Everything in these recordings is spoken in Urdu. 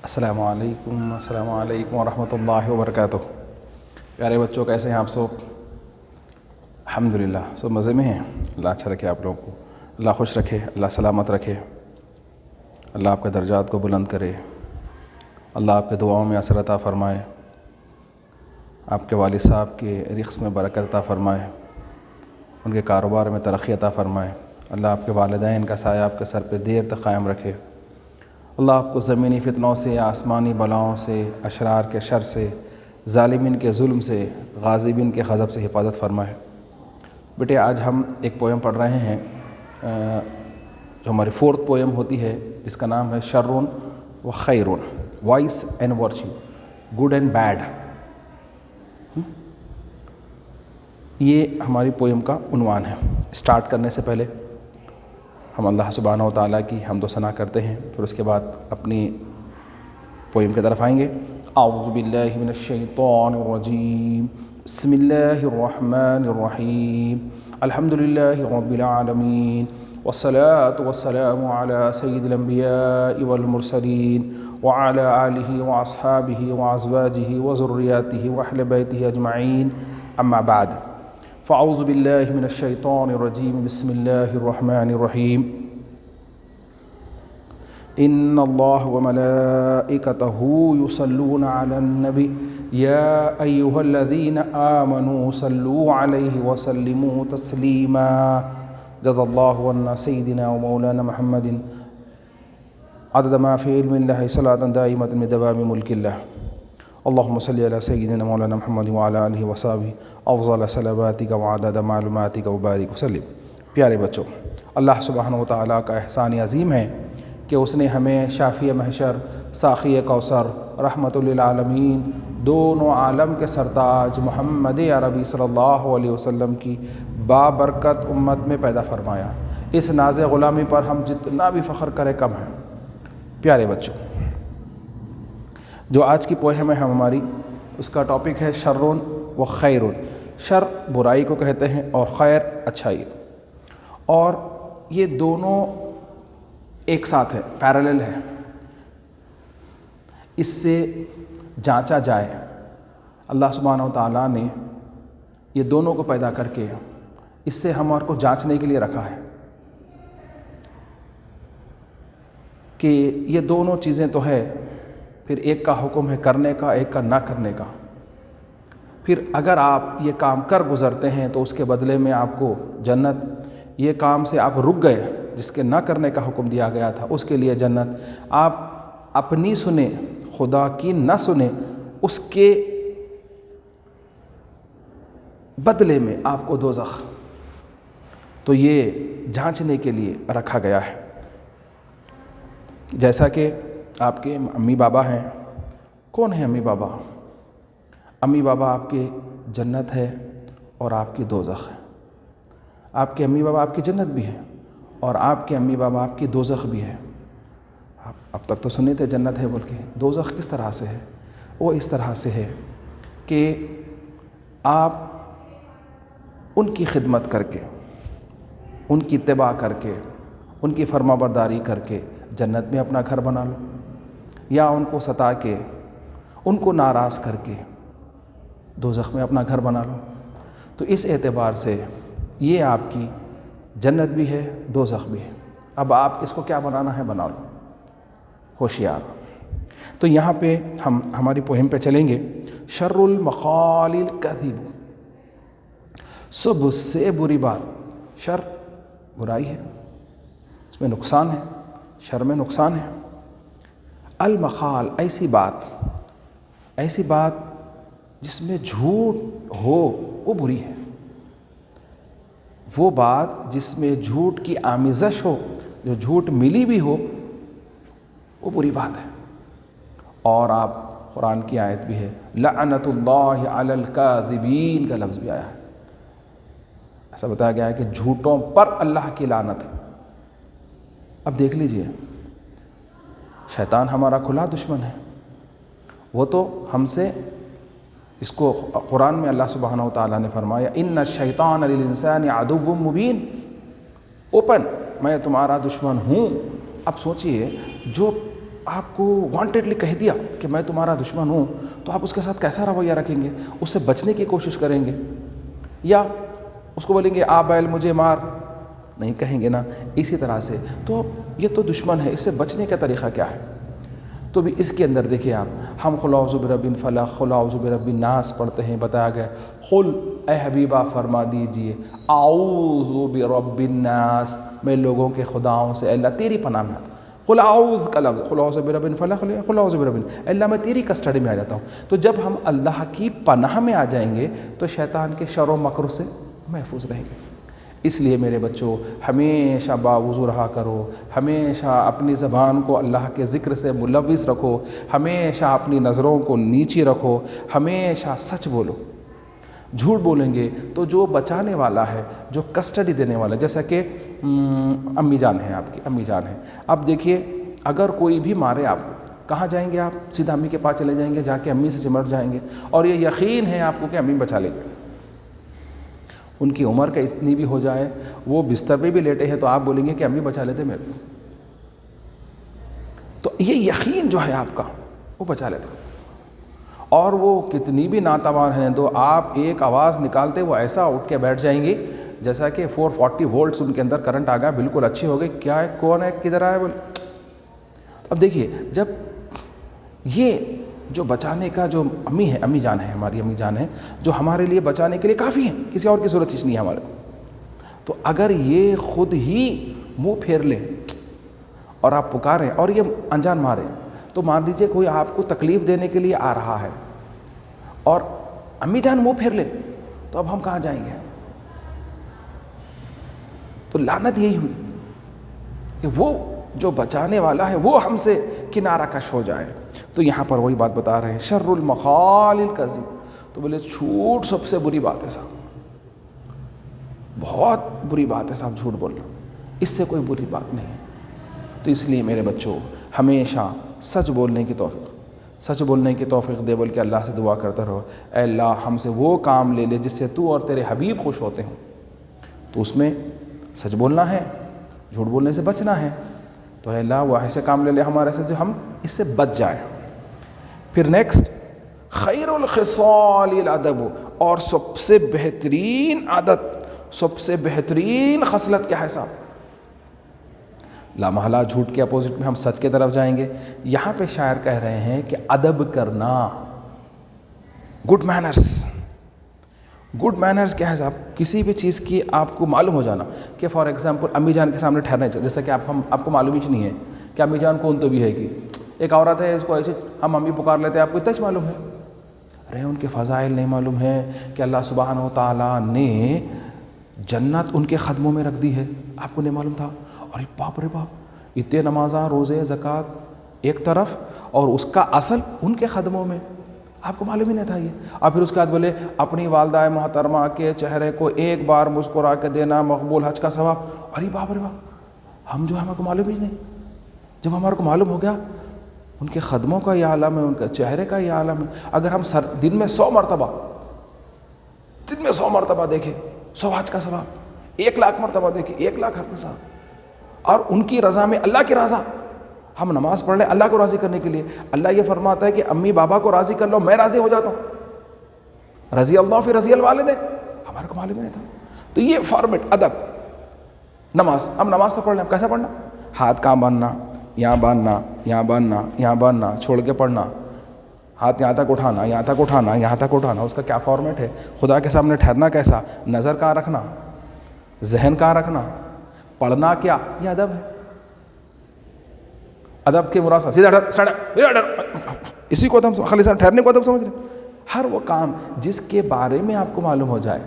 السلام علیکم ورحمۃ اللہ وبرکاتہ۔ پیارے بچوں، کیسے ہیں آپ سب؟ الحمدللہ سب مزے میں ہیں۔ اللہ اچھا رکھے آپ لوگوں کو، اللہ خوش رکھے، اللہ سلامت رکھے، اللہ آپ کے درجات کو بلند کرے، اللہ آپ کے دعاؤں میں اثر عطا فرمائے، آپ کے والد صاحب کے رزق میں برکت عطا فرمائے، ان کے کاروبار میں ترقی عطا فرمائے، اللہ آپ کے والدین کا سایہ آپ کے سر پہ دیر تک قائم رکھے، اللہ آپ کو زمینی فتنوں سے، آسمانی بلاؤں سے، اشرار کے شر سے، ظالمین کے ظلم سے، غاضبین کے غضب سے حفاظت فرمائے۔ بیٹے، آج ہم ایک پویم پڑھ رہے ہیں جو ہماری 4th پویم ہوتی ہے، جس کا نام ہے شرٌ و خیر، vice and virtue, good and bad. یہ ہماری پویم کا عنوان ہے۔ اسٹارٹ کرنے سے پہلے ہم اللہ سبحانہ و تعالیٰ کی حمد و ثنا کرتے ہیں، پھر اس کے بعد اپنی پویم کی طرف آئیں گے۔ اعوذ باللہ من الشیطان الرجیم، بسم اللہ الرحمن الرحیم، الحمدللہ رب العالمین، والصلاة والسلام علی سید الانبیاء والمرسلین، وعلی آلہ واصحابہ وازواجہ وذریاتہ واہل بیتہ اجمعین، اما بعد، فاعوذ باللہ من الشیطان الرجیم، بسم اللہ الرحمن الرحیم۔ ان اللہ وملائکتہ یصلون علی النبی یا ایہا الذین آمنوا صلوا علیہ وسلموا تسلیما، جزا اللہ عنا سیدنا ومولانا محمد عدد ما فی علم اللہ صلاة دائمة بدوام ملک اللہ، اللہم صلی علی سیدنا مولانا محمد وعلی آلہ وصحبہ افضل صلواتک وعدد معلوماتک وبارک وسلم۔ پیارے بچوں، اللہ سبحانہ و تعالیٰ کا احسان عظیم ہے کہ اس نے ہمیں شافی محشر، ساقی کوثر، رحمت للعالمین، دونوں عالم کے سرتاج محمد عربی صلی اللہ علیہ وسلم کی بابرکت امت میں پیدا فرمایا۔ اس ناز غلامی پر ہم جتنا بھی فخر کریں کم ہیں۔ پیارے بچوں، جو آج کی پویم ہے ہماری، اس کا ٹاپک ہے شرٌ و خیر۔ شر برائی کو کہتے ہیں اور خیر اچھائی، اور یہ دونوں ایک ساتھ ہے، پیرالل ہے۔ اس سے جانچا جائے، اللہ سبحانہ و تعالیٰ نے یہ دونوں کو پیدا کر کے اس سے ہمارے کو جانچنے کے لیے رکھا ہے کہ یہ دونوں چیزیں تو ہے، پھر ایک کا حکم ہے کرنے کا، ایک کا نہ کرنے کا۔ پھر اگر آپ یہ کام کر گزرتے ہیں تو اس کے بدلے میں آپ کو جنت، یہ کام سے آپ رک گئے جس کے نہ کرنے کا حکم دیا گیا تھا، اس کے لیے جنت۔ آپ اپنی سنیں، خدا کی نہ سنیں، اس کے بدلے میں آپ کو دوزخ۔ تو یہ جانچنے کے لیے رکھا گیا ہے۔ جیسا کہ آپ کے امی بابا ہیں۔ کون ہیں امی بابا؟ امی بابا آپ کی جنت ہے اور آپ کی دوزخ ہے۔ آپ کے امی بابا آپ کی جنت بھی ہے اور آپ کے امی بابا آپ کی دوزخ بھی ہے۔ اب تک تو سنے تھے جنت ہے بول کے، دوزخ کس طرح سے ہے؟ وہ اس طرح سے ہے کہ آپ ان کی خدمت کر کے، ان کی اتباع کر کے، ان کی فرما برداری کر کے جنت میں اپنا گھر بنا لو، یا ان کو ستا کے، ان کو ناراض کر کے دوزخ میں اپنا گھر بنا لو۔ تو اس اعتبار سے یہ آپ کی جنت بھی ہے، دوزخ بھی ہے۔ اب آپ اس کو کیا بنانا ہے بنا لو، ہوشیار۔ تو یہاں پہ ہم ہماری پوہم پہ چلیں گے۔ شر المقال الکذب، سب سے بری بات۔ شر برائی ہے، اس میں نقصان ہے، شر میں نقصان ہے۔ المقال، ایسی بات جس میں جھوٹ ہو، وہ بری ہے۔ وہ بات جس میں جھوٹ کی آمیزش ہو، جو جھوٹ ملی بھی ہو، وہ بری بات ہے۔ اور آپ قرآن کی آیت بھی ہے، لعنت اللہ علی الکاذبین کا لفظ بھی آیا ہے۔ ایسا بتایا گیا ہے کہ جھوٹوں پر اللہ کی لعنت ہے۔ اب دیکھ لیجئے، شیطان ہمارا کھلا دشمن ہے۔ وہ تو ہم سے، اس کو قرآن میں اللہ سبحانہ و تعالیٰ نے فرمایا، ان الشیطان للانسان عدو مبین، اوپن، میں تمہارا دشمن ہوں۔ اب سوچئے، جو آپ کو وانٹیڈلی کہہ دیا کہ میں تمہارا دشمن ہوں، تو آپ اس کے ساتھ کیسا رویہ رکھیں گے؟ اس سے بچنے کی کوشش کریں گے یا اس کو بولیں گے آ بیل مجھے مار؟ نہیں کہیں گے نا۔ اسی طرح سے تو یہ تو دشمن ہے، اس سے بچنے کا طریقہ کیا ہے؟ تو بھی اس کے اندر دیکھیں آپ، ہم قل اعوذ برب الفلق، قل اعوذ برب الناس پڑھتے ہیں، بتایا گیا قل اے حبیبہ فرما دیجئے اعوذ برب الناس، میں لوگوں کے خداؤں سے اللہ تیری پناہ میں آتا ہوں۔ قل اعوذ کا لفظ، قل اعوذ برب الفلق، قل اعوذ برب الناس، اللہ میں تیری کسٹڈی میں آ جاتا ہوں۔ تو جب ہم اللہ کی پناہ میں آ جائیں گے تو شیطان کے شر و مکر سے محفوظ رہیں گے۔ اس لیے میرے بچوں ہمیشہ باوضو رہا کرو، ہمیشہ اپنی زبان کو اللہ کے ذکر سے ملوث رکھو، ہمیشہ اپنی نظروں کو نیچی رکھو، ہمیشہ سچ بولو۔ جھوٹ بولیں گے تو جو بچانے والا ہے، جو کسٹڈی دینے والا ہے، جیسا کہ امی جان ہیں، آپ کی امی جان ہیں، اب دیکھیے اگر کوئی بھی مارے آپ کو، کہاں جائیں گے آپ؟ سیدھا امی کے پاس چلے جائیں گے، جا کے امی سے چمٹ جائیں گے، اور یہ یقین ہے آپ کو کہ امی بچا لیں گے۔ ان کی عمر کا اتنی بھی ہو جائے، وہ بستر پہ بھی لیٹے ہیں تو آپ بولیں گے کہ امی بچا لیتے میرے کو۔ تو یہ یقین جو ہے آپ کا، وہ بچا لیتا، اور وہ کتنی بھی ناتوان ہیں تو آپ ایک آواز نکالتے وہ ایسا اٹھ کے بیٹھ جائیں گی جیسا کہ 440 وولٹس ان کے اندر کرنٹ آ گیا، بالکل اچھی ہو گئی، کیا ہے، کون ہے، کدھر آیا بول۔ اب دیکھیے جب یہ جو بچانے کا جو امی ہے، امی جان ہے، ہماری امی جان ہے، جو ہمارے لیے بچانے کے لیے کافی ہیں، کسی اور کی ضرورت ہی نہیں ہے ہمارے، تو اگر یہ خود ہی منہ پھیر لیں اور آپ پکاریں اور یہ انجان ماریں، تو مان لیجیے کوئی آپ کو تکلیف دینے کے لیے آ رہا ہے اور امی جان منہ پھیر لیں، تو اب ہم کہاں جائیں گے؟ تو لعنت یہی ہوئی کہ وہ جو بچانے والا ہے وہ ہم سے کنارہ کش ہو جائے۔ تو یہاں پر وہی بات بتا رہے ہیں، شر المقال الکذب، تو بولے جھوٹ سب سے بری بات ہے صاحب، بہت بری بات ہے صاحب جھوٹ بولنا، اس سے کوئی بری بات نہیں۔ تو اس لیے میرے بچوں ہمیشہ سچ بولنے کی توفیق دے، بول کے اللہ سے دعا کرتے رہو، اے اللہ ہم سے وہ کام لے لے جس سے تو اور تیرے حبیب خوش ہوتے ہوں۔ تو اس میں سچ بولنا ہے، جھوٹ بولنے سے بچنا ہے، تو اے اللہ وہ ایسے کام لے لے ہمارے سے جو ہم اس سے بچ جائیں۔ پھر نیکسٹ، خیر الخصال الادب، اور سب سے بہترین عادت، سب سے بہترین خصلت کیا ہے صاحب؟ لامحالہ جھوٹ کے اپوزٹ میں ہم سچ کے طرف جائیں گے۔ یہاں پہ شاعر کہہ رہے ہیں کہ ادب کرنا، گڈ مینرز۔ گڈ مینرز کیا ہے صاحب؟ کسی بھی چیز کی آپ کو معلوم ہو جانا کہ فار ایگزامپل امی جان کے سامنے ٹھہرنا چاہیے، جیسا کہ آپ کو معلوم ہی نہیں ہے کہ امی جان کون تو بھی ہے، کہ ایک عورت ہے اس کو ایسے ہم امی پکار لیتے ہیں، آپ کو اتنا ہی معلوم ہے؟ ارے ان کے فضائل نہیں معلوم ہے کہ اللہ سبحانہ و تعالیٰ نے جنت ان کے قدموں میں رکھ دی ہے، آپ کو نہیں معلوم تھا؟ ارے باپ رے باپ، اتنے نمازاں، روزے، زکوٰۃ ایک طرف، اور اس کا اصل ان کے قدموں میں، آپ کو معلوم ہی نہیں تھا یہ؟ اور پھر اس کے بعد بولے اپنی والدہ محترمہ کے چہرے کو ایک بار مسکرا کے دینا مقبول حج کا ثواب۔ ارے باپ رے باپ، ہم جو ہمارے کو معلوم ہی نہیں، جب ہمارے کو معلوم ہو گیا ان کے قدموں کا یہ عالم ہے، ان کے چہرے کا یہ عالم ہے، اگر ہم دن میں 100 مرتبہ دیکھیں 100 حج کا ثواب، 1,00,000 مرتبہ دیکھیں 1,00,000 حج کا ثواب، اور ان کی رضا میں اللہ کی رضا، ہم نماز پڑھ لیں اللہ کو راضی کرنے کے لیے، اللہ یہ فرماتا ہے کہ امی بابا کو راضی کر لو میں راضی ہو جاتا ہوں، رضی اللہ فی رضی الوالدین، ہمارے کو معلوم نہیں تھا۔ تو یہ فارمیٹ ادب، نماز، ہم نماز تو پڑھ لیں، کیسا پڑھنا؟ ہاتھ کہاں باندھنا، یہاں باندھنا، یہاں باندھنا، یہاں باندھنا، چھوڑ کے پڑھنا، ہاتھ یہاں تک اٹھانا، یہاں تک اٹھانا، یہاں تک اٹھانا، اس کا کیا فارمیٹ ہے؟ خدا کے سامنے ٹھہرنا کیسا، نظر کہاں رکھنا، ذہن کہاں رکھنا، پڑھنا کیا، یہ ادب ہے۔ ادب کے مراد سیدھا اسی کو ہم خالی صاحب ٹھہرنے کو ادب سمجھ رہے ہیں۔ ہر وہ کام جس کے بارے میں آپ کو معلوم ہو جائے،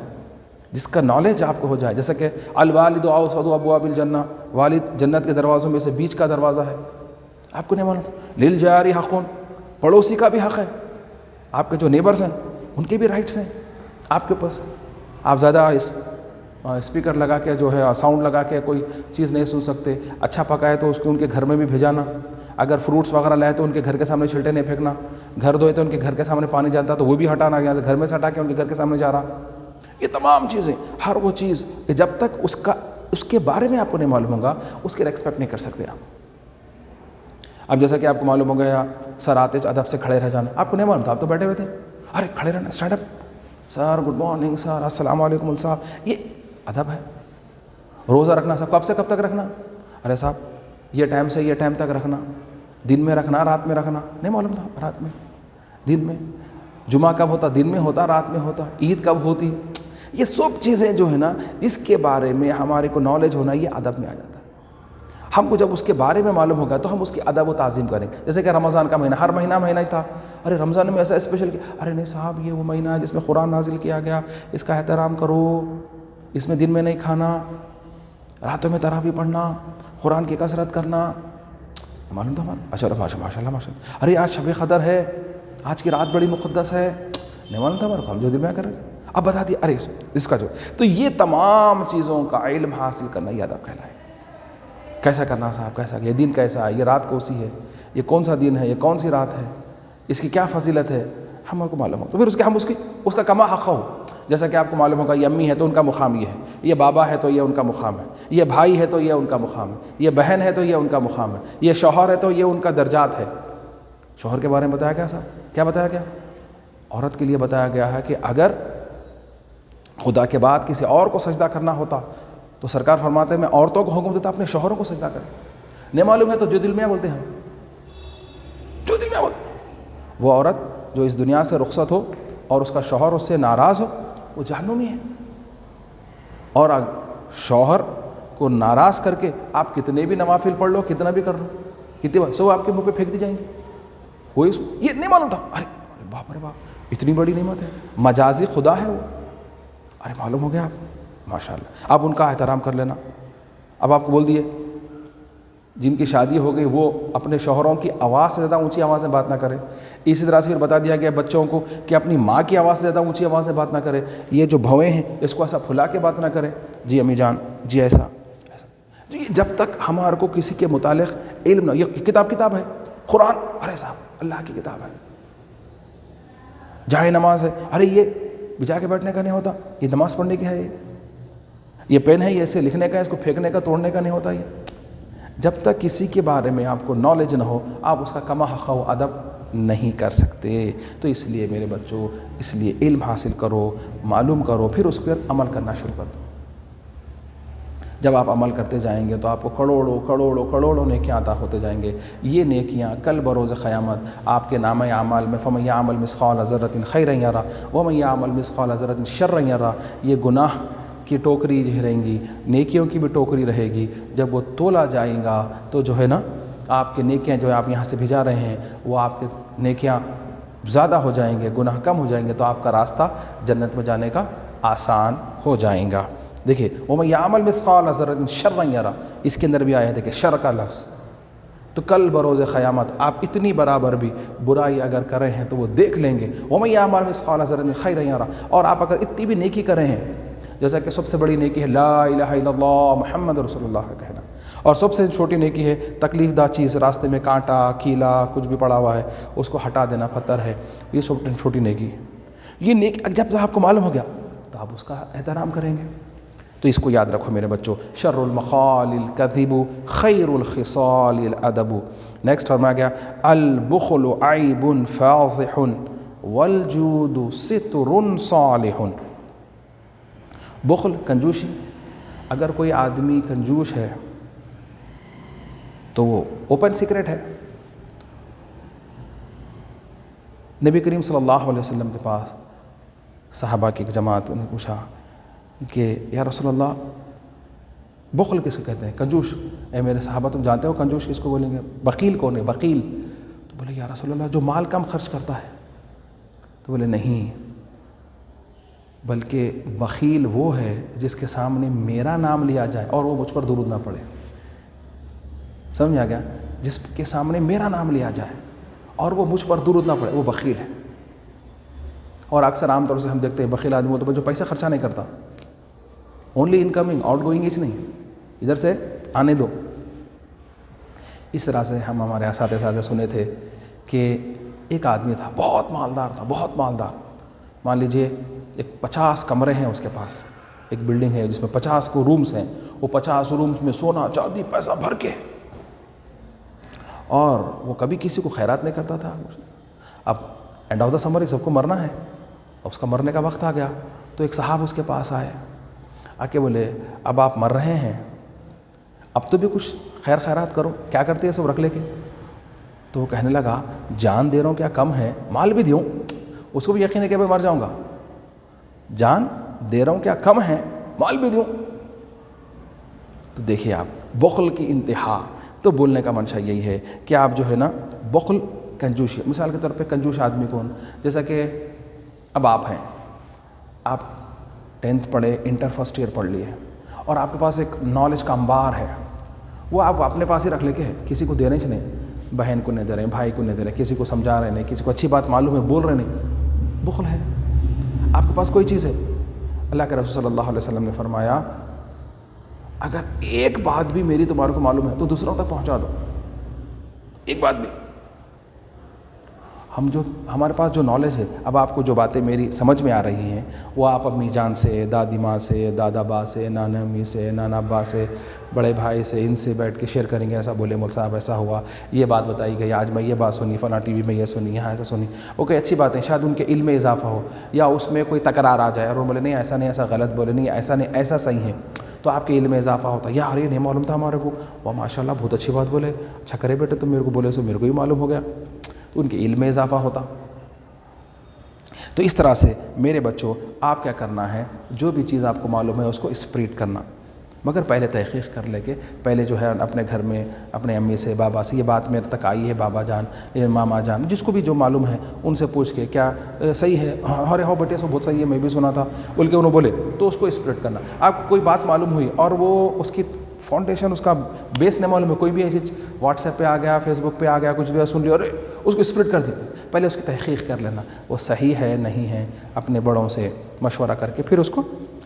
جس کا نالج آپ کو ہو جائے، جیسا کہ الوالد اوسط ابواب الجنہ، والد جنت کے دروازوں میں سے بیچ کا دروازہ ہے، آپ کو نہیں معلوم تھا؟ للجاری حق، پڑوسی کا بھی حق ہے، آپ کے جو نیبرز ہیں ان کے بھی رائٹس ہیں آپ کے پاس۔ آپ زیادہ اسپیکر لگا کے جو ہے ساؤنڈ لگا کے کوئی چیز نہیں سن سکتے، اچھا پکائے تو اس کو ان کے گھر میں بھی بھیجانا، اگر فروٹس وغیرہ لائے تو ان کے گھر کے سامنے چھلٹے نہیں پھینکنا، گھر دھوئے تو ان کے گھر کے سامنے پانی جاتا تو وہ بھی ہٹانا، یہاں سے گھر میں سے ہٹا کے ان کے گھر کے سامنے جا رہا، یہ تمام چیزیں، ہر وہ چیز کہ جب تک اس کے بارے میں آپ کو نہیں معلوم ہوگا اس کی ریسپیکٹ نہیں کر سکتے آپ۔ اب جیسا کہ آپ کو معلوم ہو گیا سر آتے ادب سے کھڑے رہ جانا، آپ کو نہیں معلوم تھا، آپ تو بیٹھے ہوئے تھے، ارے کھڑے رہنا، اسٹینڈ اپ سر، گڈ مارننگ سر، السلام علیکم صاحب، یہ ادب ہے۔ روزہ رکھنا صاحب کب سے کب تک رکھنا، ارے صاحب یہ ٹائم سے یہ ٹائم تک رکھنا، دن میں رکھنا رات میں رکھنا، نہیں معلوم تھا، رات میں، دن میں، جمعہ کب ہوتا، دن میں ہوتا رات میں ہوتا، عید کب ہوتی، یہ سب چیزیں جو ہے نا جس کے بارے میں ہمارے کو نالج ہونا، یہ ادب میں آ جاتا ہے۔ ہم کو جب اس کے بارے میں معلوم ہوگا تو ہم اس کی ادب و تعظیم کریں گے۔ جیسے کہ رمضان کا مہینہ، ہر مہینہ ہی تھا، ارے رمضان میں ایسا اسپیشل کیا، ارے نہیں صاحب یہ وہ مہینہ ہے جس میں قرآن نازل کیا گیا، اس کا احترام کرو، اس میں دن میں نہیں کھانا، راتوں میں تراویح پڑھنا، قرآن کی کثرت کرنا، معلوم تھا ہمارا؟ اچھا ماشاء اللہ، ارے آج شب قدر ہے، آج کی رات بڑی مقدس ہے، نہیں معلوم تھا ہمارا کو، ہم جو دل میں کر رہے تھے، اب بتا دیا ارے اس کا جو، تو یہ تمام چیزوں کا علم حاصل کرنا یہ ادب کہلائے۔ کیسا کرنا صاحب، کیسا، یہ دن کیسا ہے، یہ رات کون سی ہے، یہ کون سا دن ہے، یہ کون سی رات ہے، اس کی کیا فضیلت ہے، ہم کو معلوم ہو تو پھر اس کا کما حق ہو۔ جیسا کہ آپ کو معلوم ہوگا یہ امی ہے تو ان کا مقام یہ ہے، یہ بابا ہے تو یہ ان کا مقام ہے، یہ بھائی ہے تو یہ ان کا مقام ہے، یہ بہن ہے تو یہ ان کا مقام ہے، یہ شوہر ہے تو یہ ان کا درجات ہے۔ شوہر کے بارے میں بتایا گیا صاحب، کیا بتایا گیا؟ عورت کے لیے بتایا گیا ہے کہ اگر خدا کے بعد کسی اور کو سجدہ کرنا ہوتا تو سرکار فرماتے ہیں میں عورتوں کو حکم دیتا اپنے شوہروں کو سجدہ کریں۔ نہیں معلوم ہے تو جو دل میں بولتے ہیں، جو دل میں بولتے ہیں، وہ عورت جو اس دنیا سے رخصت ہو اور اس کا شوہر اس سے ناراض ہو وہ جہنمی ہے، اور شوہر کو ناراض کر کے آپ کتنے بھی نوافل پڑھ لو، کتنا بھی کر لو، کتنی بار سو آپ کے منہ پہ پھینک دی جائیں گی۔ کوئی یہ نہیں معلوم تھا، ارے باپ رے باپ اتنی بڑی نعمت ہے، مجازی خدا ہے وہ، ارے معلوم ہو گیا آپ، ماشاءاللہ۔ اب ان کا احترام کر لینا۔ اب آپ کو بول دیے جن کی شادی ہو گئی وہ اپنے شوہروں کی آواز سے زیادہ اونچی آواز میں بات نہ کرے۔ اسی طرح سے پھر بتا دیا گیا بچوں کو کہ اپنی ماں کی آواز سے زیادہ اونچی آواز میں بات نہ کرے، یہ جو بھویں ہیں اس کو ایسا پھلا کے بات نہ کرے، جی امی جان، جی ایسا۔ جب تک ہمارے کو کسی کے متعلق علم نہ، یہ کتاب ہے قرآن، ارے صاحب اللہ کی کتاب ہے، جائے نماز ہے، ارے یہ بجا کے بیٹھنے کا نہیں ہوتا، یہ نماز پڑھنے کی ہے، یہ پین ہے، یہ ایسے لکھنے کا ہے، اس کو پھینکنے کا توڑنے کا نہیں ہوتا۔ یہ جب تک کسی کے بارے میں آپ کو نالج نہ ہو آپ اس کا کما حق و ادب نہیں کر سکتے۔ تو اس لیے میرے بچوں، اس لیے علم حاصل کرو، معلوم کرو، پھر اس پر عمل کرنا شروع کر دو۔ جب آپ عمل کرتے جائیں گے تو آپ کو کروڑوں کروڑوں کروڑوں نیکیاں عطا ہوتے جائیں گے۔ یہ نیکیاں کل بروز قیامت آپ کے نامہ اعمال میں فَمَن يَعْمَلْ مِثْقَالَ ذَرَّةٍ خَيْرًا يَرَهُ وَمَن يَعْمَلْ مِثْقَالَ ذَرَّةٍ شَرًّا يَرَهُ، یہ گناہ کی ٹوکری جو رہیں گی، نیکیوں کی بھی ٹوکری رہے گی۔ جب وہ تولا جائیں گا تو جو ہے نا آپ کے نیکیاں جو آپ یہاں سے بھیجا رہے ہیں وہ آپ کے نیکیاں زیادہ ہو جائیں گے، گناہ کم ہو جائیں گے، تو آپ کا راستہ جنت میں جانے کا آسان ہو جائیں گا۔ دیکھیے وَمَن يَعْمَلْ مِثْقَالَ ذَرَّةٍ شَرًّا يَرَهُ، اس کے اندر بھی آیا ہے دیکھیں شر کا لفظ۔ تو کل بروز قیامت آپ اتنی برابر بھی برائی اگر کر رہے ہیں تو وہ دیکھ لیں گے۔ وَمَن يَعْمَلْ مِثْقَالَ ذَرَّةٍ خَيْرًا يَرَهُ، اور آپ اگر اتنی بھی نیکی کر رہے ہیں، جیسا کہ سب سے بڑی نیکی ہے لا الہ الا اللہ محمد رسول اللہ کا کہنا، اور سب سے چھوٹی نیکی ہے تکلیف دہ چیز، راستے میں کانٹا کیلا کچھ بھی پڑا ہوا ہے اس کو ہٹا دینا، پتھر ہے، یہ چھوٹی نیکی ہے۔ یہ نیکی جب آپ کو معلوم ہو گیا تو آپ اس کا احترام کریں گے۔ تو اس کو یاد رکھو میرے بچوں، شر المقال الکذب خیر الخصال الادب۔ نیکسٹ فرمایا گیا البخل عیب فاضح والجود ستر صالح۔ بخل کنجوسی، اگر کوئی آدمی کنجوس ہے تو وہ اوپن سیکرٹ ہے۔ نبی کریم صلی اللہ علیہ وسلم کے پاس صحابہ کی ایک جماعت نے پوچھا کہ یا رسول اللہ بخل کس کو کہتے ہیں، کنجوس؟ اے میرے صحابہ تم جانتے ہو کنجوس کس کو بولیں گے؟ بخیل کون ہے؟ بخیل تو بولے یا رسول اللہ جو مال کم خرچ کرتا ہے۔ تو بولے نہیں، بلکہ بخیل وہ ہے جس کے سامنے میرا نام لیا جائے اور وہ مجھ پر درود نہ پڑے۔ سمجھ آ گیا؟ جس کے سامنے میرا نام لیا جائے اور وہ مجھ پر درود نہ پڑے وہ بخیل ہے۔ اور اکثر عام طور سے ہم دیکھتے ہیں بخیل آدمی ہوتا ہے جو پیسہ خرچہ نہیں کرتا، اونلی انکمنگ، آؤٹ گوئنگ اس نہیں، ادھر سے آنے دو۔ اس طرح سے ہم ہمارے اساتذہ سے سنے تھے کہ ایک آدمی تھا بہت مالدار تھا، بہت مالدار، مان لیجئے ایک 50 کمرے ہیں اس کے پاس، ایک بلڈنگ ہے جس میں 50 کو رومز ہیں، وہ 50 رومز میں سونا چاندی پیسہ بھر کے ہے، اور وہ کبھی کسی کو خیرات نہیں کرتا تھا. اب اینڈ آف دا سمر سب کو مرنا ہے، اس کا مرنے کا وقت آ گیا. تو ایک صاحب اس کے پاس آئے، آ کے بولے اب آپ مر رہے ہیں، اب تو بھی کچھ خیرات کرو. کیا کرتے ہیں سب رکھ لے کے؟ تو وہ کہنے لگا جان دے رہا ہوں کیا کم ہے، مال بھی دوں. اس کو بھی یقین ہے کہ میں مر جاؤں گا. جان دے رہا ہوں کیا کم ہے، مال بھی دوں. تو دیکھیے آپ بخل کی انتہا. تو بولنے کا منشا یہی ہے کہ آپ جو ہے نا بخل، کنجوسی. مثال کے طور پہ کنجوس آدمی کون؟ جیسا کہ اب آپ ہیں، آپ 10th پڑھے، انٹر فرسٹ ایئر پڑھ لیے، اور آپ کے پاس ایک نالج کا انبار ہے، وہ آپ اپنے پاس ہی رکھ لے کے کسی کو دے رہے نہیں، بہن کو نہیں دے رہے، بھائی کو نہیں دے رہے، کسی کو سمجھا رہے نہیں، کسی کو اچھی بات معلوم ہے بول رہے نہیں. بخل ہے. آپ کے پاس کوئی چیز ہے، اللہ کے رسول صلی اللہ علیہ وسلم نے فرمایا اگر ایک بات بھی میری تمہارے کو معلوم ہے تو دوسروں تک پہنچا دو. ایک بات بھی. ہمارے پاس جو نالج ہے، اب آپ کو جو باتیں میری سمجھ میں آ رہی ہیں وہ آپ اپنی جان سے، دادی ماں سے، دادا با سے، نانا امی سے، نانا ابا سے، بڑے بھائی سے، ان سے بیٹھ کے شیئر کریں گے. ایسا بولے مول صاحب، ایسا ہوا، یہ بات بتائی گئی، آج میں یہ بات سنی، فلاں ٹی وی میں یہ سنی، یہاں ایسا سنی. وہ کوئی اچھی بات ہے، شاید ان کے علم میں اضافہ ہو، یا اس میں کوئی تکرار آ جائے اور وہ بولے نہیں ایسا نہیں، ایسا غلط بولے، نہیں ایسا نہیں، ایسا صحیح ہے. تو آپ کے علم میں اضافہ ہوتا ہے. یار یہ نہیں معلوم تھا ہمارے کو، وہ ماشاء اللہ بہت اچھی بات بولے، اچھا کرے بیٹے تم میرے کو بولے، سو میرے کو بھی معلوم ہو گیا. تو ان کے علم میں اضافہ ہوتا. تو اس طرح سے میرے بچوں آپ کیا کرنا ہے، جو بھی چیز آپ کو معلوم ہے اس کو اسپریڈ کرنا، مگر پہلے تحقیق کر لے کے، پہلے جو ہے اپنے گھر میں اپنے امی سے، بابا سے، یہ بات میرے تک آئی ہے، بابا جان، یہ ماما جان، جس کو بھی جو معلوم ہے ان سے پوچھ کے کیا صحیح ہے، ارے ہاں بیٹے سو بہت صحیح ہے، میں بھی سنا تھا بول کے انہوں بولے تو اس کو اسپریڈ کرنا. آپ کو کوئی بات معلوم ہوئی اور وہ اس کی فاؤنڈیشن، اس کا بیس نہیں معلوم ہے، کوئی بھی ایسی واٹس ایپ پہ آ گیا، فیس بک پہ آ گیا، کچھ بھی سن لیا، ارے اس کو اسپریڈ کر دی. پہلے اس کی تحقیق کر لینا وہ صحیح ہے نہیں ہے، اپنے بڑوں سے مشورہ کر کے پھر اس کو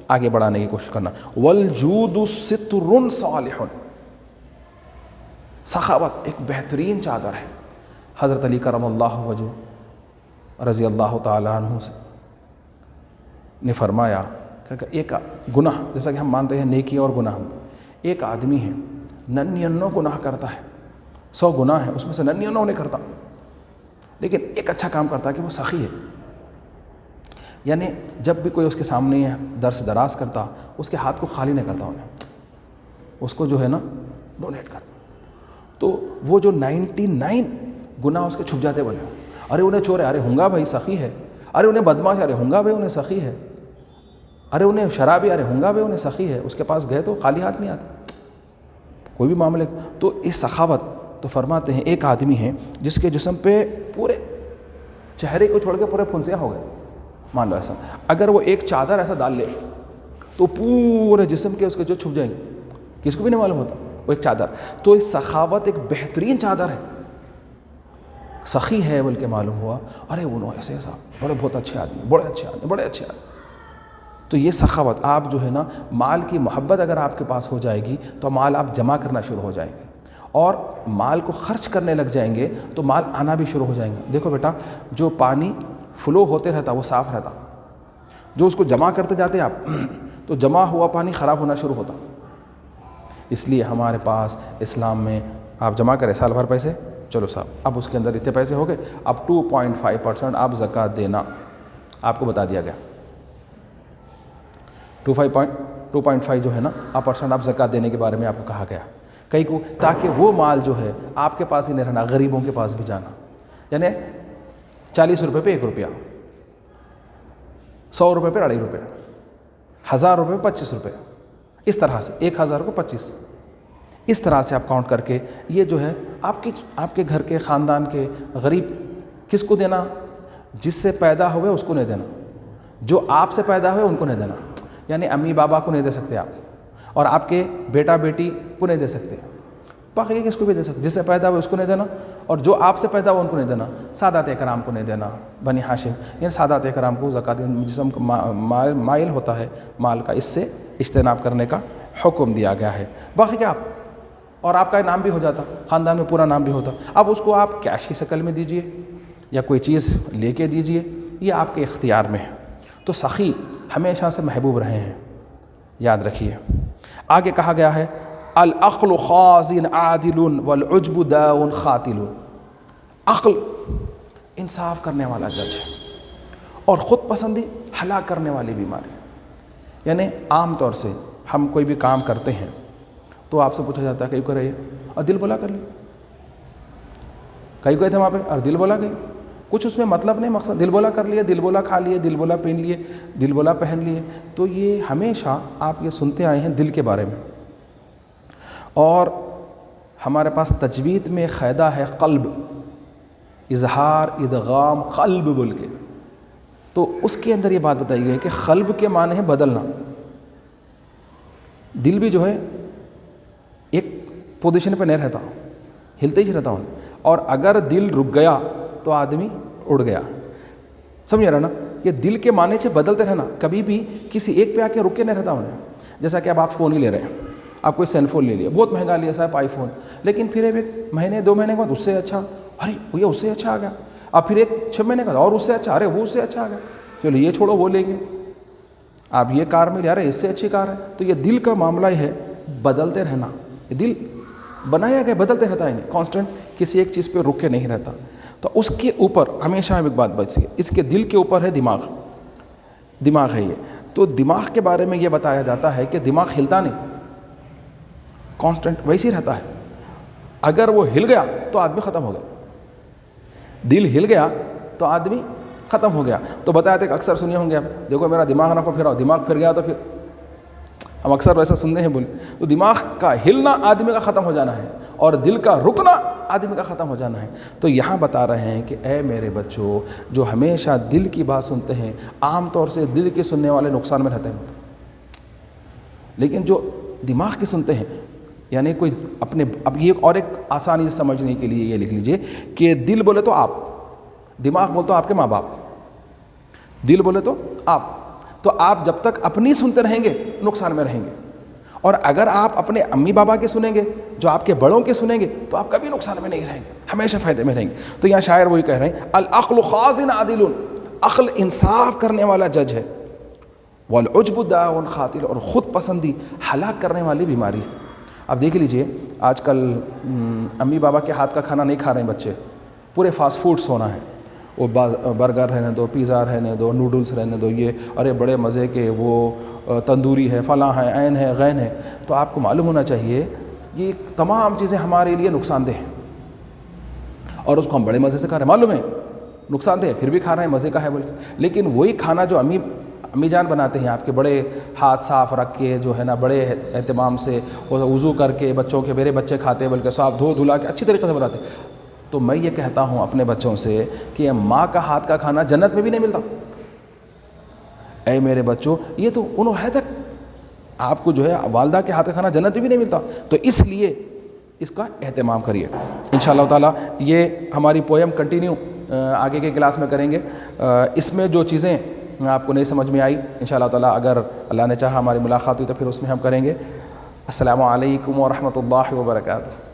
آگے بڑھانے کی کوشش کرنا. والجود ستر صالح، سخاوت ایک بہترین چادر ہے. حضرت علی کرم اللہ وجہ رضی اللہ تعالیٰ عنہ سے نے فرمایا کہ ایک گناہ، جیسا کہ ہم مانتے ہیں نیکی اور گناہ، ایک آدمی ہے 99 گناہ کرتا ہے، 100 گناہ ہے، اس میں سے 99 نہیں کرتا، لیکن ایک اچھا کام کرتا ہے کہ وہ سخی ہے. یعنی جب بھی کوئی اس کے سامنے درس دراز کرتا، اس کے ہاتھ کو خالی نہیں کرتا، اس کو جو ہے نا ڈونیٹ کرتا. تو وہ جو 99 گناہ اس کے چھپ جاتے، بولے ارے انہیں چور ہے، ارے ہوں گا بھائی سخی ہے، ارے انہیں بدماش، ارے ہوں گا بھائی انہیں سخی ہے، ارے انہیں شرابی، ارے ہوں گا بھائی انہیں سخی ہے. اس کے پاس گئے تو خالی ہاتھ نہیں آتے کوئی بھی معاملے. تو اس سخاوت، تو فرماتے ہیں ایک آدمی ہے جس کے جسم پہ پورے چہرے کو چھوڑ کے پورے پھنسیاں ہو گئے، مان لو ایسا، اگر وہ ایک چادر ایسا ڈال لے تو پورے جسم کے اس کے جو چھپ جائیں گے، کس کو بھی نہیں معلوم ہوتا، وہ ایک چادر. تو اس سخاوت ایک بہترین چادر ہے. سخی ہے بول کے معلوم ہوا، ارے انہوں ایسے ایسا بڑے بہت اچھے آدمی، بڑے اچھے آدمی، بڑے اچھے آدمی. تو یہ سخاوت، آپ جو ہے نا مال کی محبت اگر آپ کے پاس ہو جائے گی تو مال آپ جمع کرنا شروع ہو جائیں گے، اور مال کو خرچ کرنے لگ جائیں گے تو مال آنا بھی شروع ہو جائیں گے. دیکھو بیٹا، جو پانی فلو ہوتے رہتا وہ صاف رہتا، جو اس کو جمع کرتے جاتے آپ تو جمع ہوا پانی خراب ہونا شروع ہوتا. اس لیے ہمارے پاس اسلام میں آپ جمع کریں سال بھر پیسے، چلو صاحب اب اس کے اندر اتنے پیسے ہو گئے، اب 2.5% آپ زکوٰۃ دینا، آپ کو بتا دیا گیا 2.5 جو ہے نا % آپ زکوٰۃ دینے کے بارے میں آپ کو کہا گیا. کئی کو، تاکہ وہ مال جو ہے آپ کے پاس ہی نہیں رہنا، غریبوں کے پاس بھی جانا. یعنی 40 روپے پہ 1 روپیہ، 100 روپے پہ 2.5 روپے، 1000 روپے پہ 25 روپے، اس طرح سے 1000 کو 25، اس طرح سے آپ کاؤنٹ کر کے یہ جو ہے آپ کے گھر کے خاندان کے غریب، کس کو دینا؟ جس سے پیدا ہوئے اس کو نہیں دینا، جو آپ سے پیدا ہوئے ان کو نہیں دینا. یعنی امی بابا کو نہیں دے سکتے آپ، اور آپ کے بیٹا بیٹی کو نہیں دے سکتے، باقی کس کو بھی دے سکتے، جس سے پیدا ہوئے اس کو نہیں دینا، اور جو آپ سے پیدا ہوا ان کو نہیں دینا. سادات اکرام کو نہیں دینا، بنی ہاشم، یعنی سادات اکرام کو زکوٰۃ، جسم مائل ہوتا ہے مال کا، اس سے اجتناب کرنے کا حکم دیا گیا ہے. باقی کیا آپ، اور آپ کا نام بھی ہو جاتا، خاندان میں پورا نام بھی ہوتا. اب اس کو آپ کیش کی شکل میں دیجئے یا کوئی چیز لے کے دیجئے، یہ آپ کے اختیار میں ہے. تو سخی ہمیشہ سے محبوب رہے ہیں، یاد رکھیے. آگے کہا گیا ہے العقل خازن عادل والعجب داء قاتل. عقل انصاف کرنے والا جج ہے اور خود پسندی ہلاک کرنے والی بیماری ہے. یعنی عام طور سے ہم کوئی بھی کام کرتے ہیں تو آپ سے پوچھا جاتا ہے کہیں کو رہیے اور دل بولا کر لیے, کہیں گئے تھے وہاں پہ اور دل بولا گئے, کچھ اس میں مطلب نہیں, مقصد دل بولا کر لیے, دل بولا کھا لیے, دل بولا پہن لیے, دل بولا پہن لیے. تو یہ ہمیشہ آپ یہ سنتے آئے ہیں دل کے بارے میں. اور ہمارے پاس تجوید میں قاعدہ ہے قلب, اظہار ادغام قلب بول کے, تو اس کے اندر یہ بات بتائی گئی ہے کہ قلب کے معنی ہے بدلنا. دل بھی جو ہے ایک پوزیشن پہ نہیں رہتا, ہلتے ہی رہتا ہوں, اور اگر دل رک گیا تو آدمی اڑ گیا. سمجھ رہا نا, یہ دل کے معنی سے بدلتے رہنا, کبھی بھی کسی ایک پہ آ کے رکے نہیں رہتا انہیں. جیسا کہ اب آپ فون ہی لے رہے ہیں, آپ کوئی سیل فون لے لیا, بہت مہنگا لیا صاحب آئی فون, لیکن پھر ایک مہینے 2 مہینے کے بعد اس سے اچھا, ارے یہ اس سے اچھا آ گیا, اب پھر ایک 6 مہینے کا اور اس سے اچھا, ارے وہ اس سے اچھا آ گیا, چلو یہ چھوڑو وہ لیں گے. آپ یہ کار میں لے رہے, اس سے اچھی کار ہے. تو یہ دل کا معاملہ ہی ہے, بدلتے رہنا. یہ دل بنایا گیا بدلتے رہتا ہے, کانسٹنٹ کسی ایک چیز پہ رک کے نہیں رہتا. تو اس کے اوپر ہمیشہ ایک بات بچی ہے, اس کے دل کے اوپر ہے دماغ. دماغ ہے یہ. تو دماغ کے بارے میں یہ بتایا جاتا ہے کہ دماغ ہلتا نہیں, کانسٹنٹ ویسے ہی رہتا ہے. اگر وہ ہل گیا تو آدمی ختم ہو گیا, دل ہل گیا تو آدمی ختم ہو گیا. تو بتایا تھا کہ اکثر سنے ہوں گے آپ, دیکھو میرا دماغ نہ کو پھراؤ, دماغ پھر گیا تو پھر, ہم اکثر ویسا سنتے ہیں بولے. تو دماغ کا ہلنا آدمی کا ختم ہو جانا ہے, اور دل کا رکنا آدمی کا ختم ہو جانا ہے. تو یہاں بتا رہے ہیں کہ اے میرے بچوں, جو ہمیشہ دل کی بات سنتے ہیں, عام طور سے دل کی سننے والے نقصان میں رہتے ہیں, لیکن جو دماغ کی سنتے ہیں, یعنی کوئی اپنے, اب یہ اور ایک آسانی سے سمجھنے کے لیے یہ لکھ لیجئے کہ دل بولے تو آپ, دماغ بولے تو آپ کے ماں باپ, دل بولے تو آپ. تو آپ جب تک اپنی سنتے رہیں گے نقصان میں رہیں گے, اور اگر آپ اپنے امی بابا کے سنیں گے, جو آپ کے بڑوں کے سنیں گے, تو آپ کبھی نقصان میں نہیں رہیں گے, ہمیشہ فائدے میں رہیں گے. تو یہاں شاعر وہی کہہ رہے ہیں العقل خازن عادل, عقل انصاف کرنے والا جج ہے, والعجب داء قاتل, اور خود پسندی ہلاک کرنے والی بیماری. اب دیکھ لیجئے آج کل امی بابا کے ہاتھ کا کھانا نہیں کھا رہے ہیں بچے, پورے فاسٹ فوڈس ہونا ہے. وہ برگر رہنے دو, پیزا رہنے دو, نوڈلس رہنے دو, یہ ارے بڑے مزے کے وہ تندوری ہے, فلاں ہے, عین ہے, غین ہے. تو آپ کو معلوم ہونا چاہیے یہ تمام چیزیں ہمارے لیے نقصان دہ ہیں, اور اس کو ہم بڑے مزے سے کھا رہے ہیں, معلوم ہے نقصان دہ ہے, پھر بھی کھا رہے ہیں مزے کا ہے بول کے. لیکن وہی کھانا جو امی جان بناتے ہیں, آپ کے بڑے ہاتھ صاف رکھ کے, جو ہے نا بڑے اہتمام سے وضو کر کے, بچوں کے, میرے بچے کھاتے ہیں بلکہ صاف دھو دھلا کے اچھی طریقے سے بناتے. تو میں یہ کہتا ہوں اپنے بچوں سے کہ ماں کا ہاتھ کا کھانا جنت میں بھی نہیں ملتا. اے میرے بچوں, یہ تو انہوں ہے تک آپ کو جو ہے والدہ کے ہاتھ کا کھانا جنت میں بھی نہیں ملتا. تو اس لیے اس کا اہتمام کریے. انشاءاللہ تعالیٰ یہ ہماری پویم کنٹینیو آگے کے کلاس میں کریں گے. اس میں جو چیزیں آپ کو نہیں سمجھ میں آئی, انشاءاللہ تعالیٰ اگر اللہ نے چاہا ہماری ملاقات ہوئی تو پھر اس میں ہم کریں گے. السلام علیکم ورحمۃ اللہ وبرکاتہ.